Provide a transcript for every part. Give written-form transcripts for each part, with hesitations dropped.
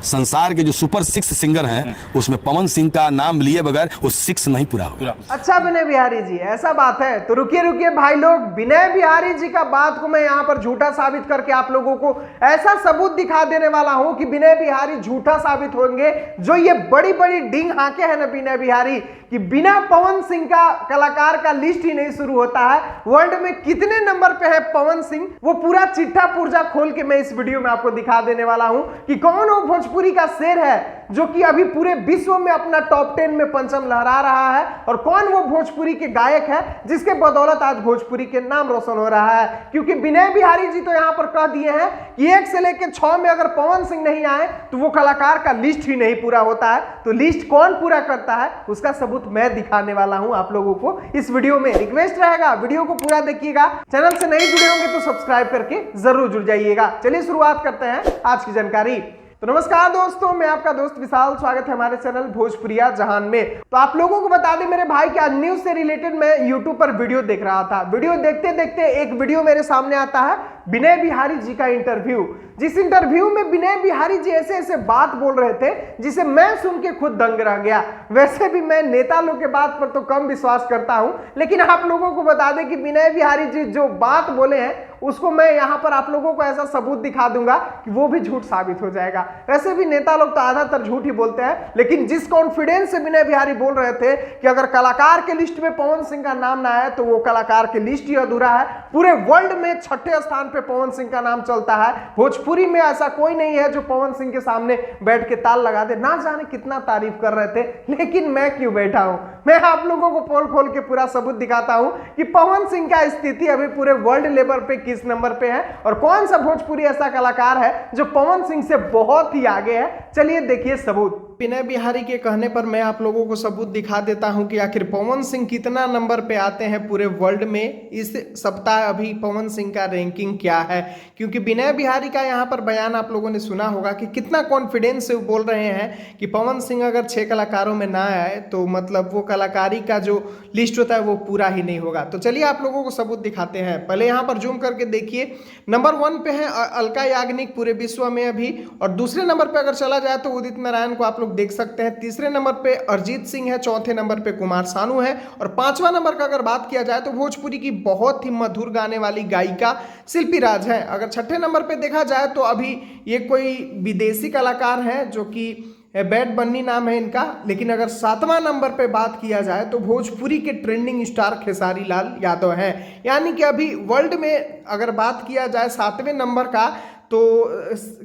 संसार के जो सुपर 6 सिंगर हैं उसमें पवन सिंह का नाम लिए बगैर वो 6 नहीं पूरा होगा। अच्छा विनय बिहारी जी, ऐसा बात है तो रुकिए रुकिए भाई लोग, विनय बिहारी जी का बात को मैं यहाँ पर झूठा साबित करके आप लोगों को ऐसा सबूत दिखा देने वाला हूं कि विनय बिहारी झूठा साबित होंगे। जो ये बड़ी बड़ी डिंग हाके हैं ना विनय बिहारी, कि बिना पवन सिंह का कलाकार का लिस्ट ही नहीं शुरू होता है। वर्ल्ड में कितने नंबर पे है पवन सिंह, वो पूरा चिट्ठा पुर्जा खोल के मैं इस वीडियो में आपको दिखा देने वाला हूं कि कौन वो भोजपुरी का शेर है जो कि अभी पूरे विश्व में अपना टॉप 10 में परचम लहरा रहा है, और कौन वो भोजपुरी के गायक है जिसके बदौलत आज भोजपुरी के नाम रोशन हो रहा है। क्योंकि विनय बिहारी जी तो यहां पर कह दिए हैं कि 1 से लेकर 6 में अगर पवन सिंह नहीं आए तो वो कलाकार का लिस्ट ही नहीं पूरा होता है। तो लिस्ट कौन पूरा करता है उसका सबूत मैं दिखाने वाला हूं आप लोगों को इस वीडियो में। रिक्वेस्ट रहेगा वीडियो को पूरा देखिएगा, चैनल से नहीं जुड़े होंगे तो सब्सक्राइब करके जरूर जुड़ जाइएगा। चलिए शुरुआत करते हैं आज की जानकारी। तो नमस्कार दोस्तों, मैं आपका दोस्त विशाल, स्वागत है हमारे चैनल भोजपुरिया जहान में। तो आप लोगों को बता दें मेरे भाई, क्या न्यूज से रिलेटेड मैं यूट्यूब पर वीडियो देख रहा था। वीडियो देखते देखते एक वीडियो मेरे सामने आता है विनय बिहारी जी का इंटरव्यू, जिस इंटरव्यू में विनय बिहारी जी ऐसे ऐसे बात बोल रहे थे जिसे मैं सुन के खुद दंग रह गया। वैसे भी मैं नेता लोग के बात पर तो कम विश्वास करता हूं, लेकिन आप लोगों को बता दें कि विनय बिहारी जी जो बात बोले हैं उसको मैं यहां पर आप लोगों को ऐसा सबूत दिखा दूंगा कि वो भी झूठ साबित हो जाएगा। वैसे भी नेता लोग तो आधातर झूठ ही बोलते हैं, लेकिन जिस कॉन्फिडेंस से विनय बिहारी बोल रहे थे कि अगर कलाकार के लिस्ट में पवन सिंह का नाम ना आए तो वो कलाकार के लिस्ट ही अधूरा है। पूरे वर्ल्ड में 6ठे स्थान पे पवन सिंह का नाम चलता है। भोजपुरी में ऐसा कोई नहीं है जो पवन सिंह के सामने बैठ के ताल लगा दे। ना जाने कितना तारीफ कर रहे थे, लेकिन मैं क्यों बैठा हूं, मैं आप लोगों को पोल खोल के पूरा सबूत दिखाता हूं कि पवन सिंह का स्थिति अभी पूरे वर्ल्ड लेवल पे किस नंबर पे है और कौन सा भोजपुरी ऐसा कलाकार है जो पवन सिंह से बहुत ही आगे है। चलिए देखिए सबूत। विनय बिहारी के कहने पर मैं आप लोगों को सबूत दिखा देता हूं कि आखिर पवन सिंह कितना नंबर पे आते हैं पूरे वर्ल्ड में। इस सप्ताह अभी पवन सिंह का रैंकिंग क्या है, क्योंकि विनय बिहारी का यहाँ पर बयान आप लोगों ने सुना होगा कि कितना कॉन्फिडेंस से वो बोल रहे हैं कि पवन सिंह अगर 6 कलाकारों में ना आए तो मतलब वो कलाकारी का जो लिस्ट होता है वो पूरा ही नहीं होगा। तो चलिए आप लोगों को सबूत दिखाते हैं। पहले यहाँ पर जूम करके देखिए, नंबर 1 पे है अलका याग्निक पूरे विश्व में अभी, और दूसरे नंबर पे अगर चला जाए तो उदित नारायण को आप लोग देख सकते हैं। तीसरे नंबर पे अरिजीत सिंह है, चौथे नंबर पे कुमार सानू है, और 5वां नंबर का अगर बात किया जाए तो भोजपुरी की बहुत ही मधुर गाने वाली गायिका शिल्पी राज है। अगर 6ठे नंबर पे देखा जाए तो अभी ये कोई विदेशी कलाकार हैं जो कि बैड बन्नी नाम है इनका। लेकिन अगर 7वां नंबर पे बात किया जाए तो भोजपुरी के ट्रेंडिंग स्टार खेसारी लाल यादव हैं। यानी कि अभी वर्ल्ड में अगर बात किया जाए 7वें नंबर का तो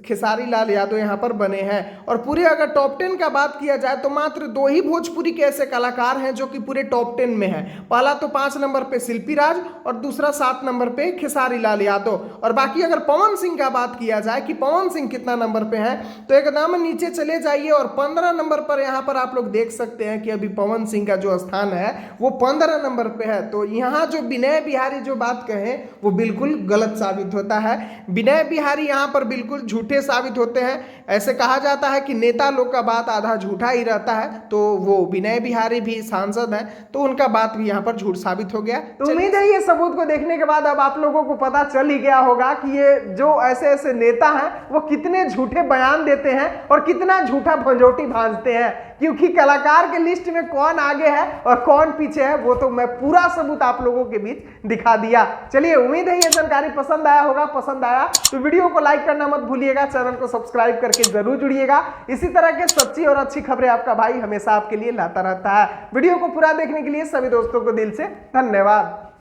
खेसारी लाल यादव यहाँ पर बने हैं। और पूरे अगर टॉप 10 का बात किया जाए तो मात्र 2 ही भोजपुरी के ऐसे कलाकार हैं जो कि पूरे टॉप 10 में हैं। पहला तो 5 नंबर पे शिल्पी राज और दूसरा 7 नंबर पे खेसारी लाल यादव। और बाकी अगर पवन सिंह का बात किया जाए कि पवन सिंह कितना नंबर पे है तो एकदम नीचे चले जाइए और 15 नंबर पर यहाँ पर आप लोग देख सकते हैं कि अभी पवन सिंह का जो स्थान है वो 15 नंबर पे है। तो यहाँ जो विनय बिहारी जो बात कहे वो बिल्कुल गलत साबित होता है। विनय बिहारी यहाँ पर बिल्कुल झूठे साबित होते हैं। ऐसे कहा जाता है कि नेता लोग का बात आधा झूठा ही रहता है, तो वो विनय बिहारी भी सांसद हैं तो उनका बात भी यहाँ पर झूठ साबित हो गया। तो उम्मीद है ये सबूत को देखने के बाद अब आप लोगों को पता चल ही गया होगा कि ये जो ऐसे ऐसे नेता हैं वो कितने झूठे बयान देते हैं और कितना झूठा भंजोटी भांजते हैं। क्योंकि कलाकार के लिस्ट में कौन आगे है और कौन पीछे है वो तो मैं पूरा सबूत आप लोगों के बीच दिखा दिया। चलिए उम्मीद है ये जानकारी पसंद आया होगा। पसंद आया तो वीडियो को लाइक करना मत भूलिएगा, चैनल को सब्सक्राइब करके जरूर जुड़िएगा। इसी तरह के सच्ची और अच्छी खबरें आपका भाई हमेशा आपके लिए लाता रहता है। वीडियो को पूरा देखने के लिए सभी दोस्तों को दिल से धन्यवाद।